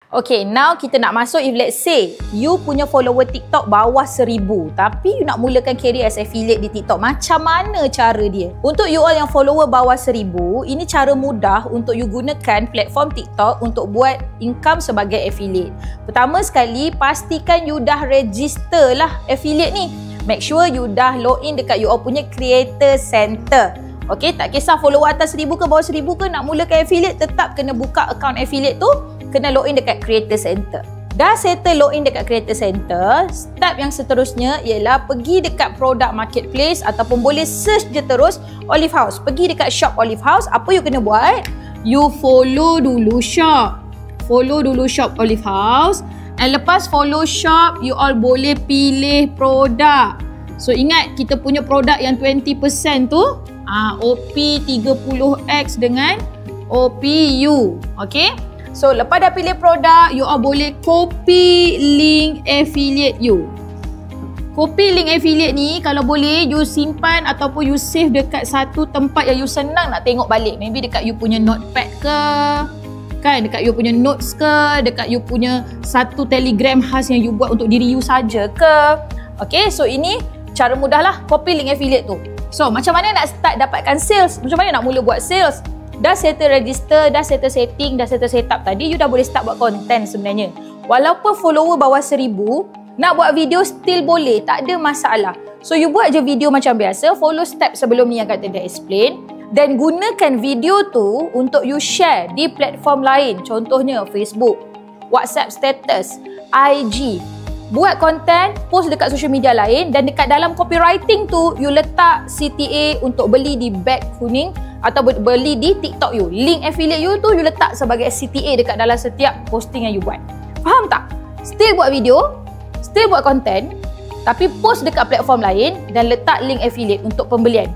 Okay, now kita nak masuk, if let's say you punya follower TikTok bawah 1000 tapi you nak mulakan career as affiliate di TikTok, macam mana cara dia? Untuk you all yang follower bawah 1000, ini cara mudah untuk you gunakan platform TikTok untuk buat income sebagai affiliate. Pertama sekali, pastikan you dah register lah affiliate ni. Make sure you dah login dekat you all punya creator center. Okay, tak kisah follower atas 1000 ke bawah 1000 ke, nak mulakan affiliate tetap kena buka account affiliate tu, kena login dekat creator center. Dah settle login dekat creator center, step yang seterusnya ialah pergi dekat product marketplace ataupun boleh search je terus Olive House. Pergi dekat shop Olive House, apa you kena buat? You follow dulu shop. Follow dulu shop Olive House. And lepas follow shop, you all boleh pilih produk. So ingat, kita punya produk yang 20% tu OP30X dengan OPU. Okay? So lepas dah pilih produk, you all boleh copy link affiliate you. Copy link affiliate ni kalau boleh you simpan ataupun you save dekat satu tempat yang you senang nak tengok balik. Maybe dekat you punya notepad ke, kan, dekat you punya notes ke, dekat you punya satu telegram khas yang you buat untuk diri you saja ke. Okay, so ini cara mudah lah copy link affiliate tu. So macam mana nak start dapatkan sales? Macam mana nak mula buat sales? Dah settle register, dah settle setting, dah settle setup tadi, you dah boleh start buat content sebenarnya. Walaupun follower bawah 1000, nak buat video still boleh, tak ada masalah. So you buat je video macam biasa, follow step sebelum ni yang kata dah explain, dan gunakan video tu untuk you share di platform lain. Contohnya Facebook, WhatsApp status, IG. Buat konten, post dekat social media lain, dan dekat dalam copywriting tu you letak CTA untuk beli di bag kuning atau beli di TikTok you. Link affiliate you tu you letak sebagai CTA dekat dalam setiap posting yang you buat. Faham tak? Still buat video, still buat konten, tapi post dekat platform lain dan letak link affiliate untuk pembelian.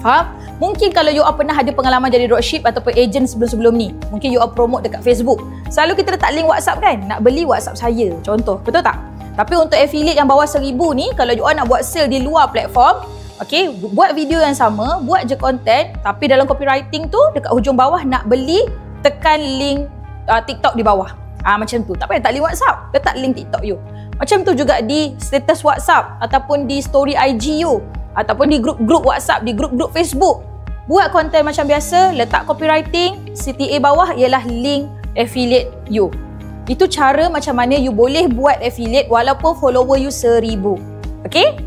Faham? Mungkin kalau you all pernah ada pengalaman jadi dropship ataupun agent sebelum-sebelum ni, mungkin you all promote dekat Facebook. Selalu kita letak link WhatsApp kan? Nak beli WhatsApp saya, contoh. Betul tak? Tapi untuk affiliate yang bawah 1000 ni, kalau you all nak buat sale di luar platform, okay, buat video yang sama, buat je konten, tapi dalam copywriting tu, dekat hujung bawah nak beli, tekan link TikTok di bawah. Macam tu. Tak payah letak link WhatsApp, letak link TikTok you. Macam tu juga di status WhatsApp ataupun di story IG you, ataupun di grup-grup WhatsApp, di grup-grup Facebook. Buat konten macam biasa, letak copywriting, CTA bawah ialah link affiliate you. Itu cara macam mana you boleh buat affiliate walaupun follower you 1000. Okay?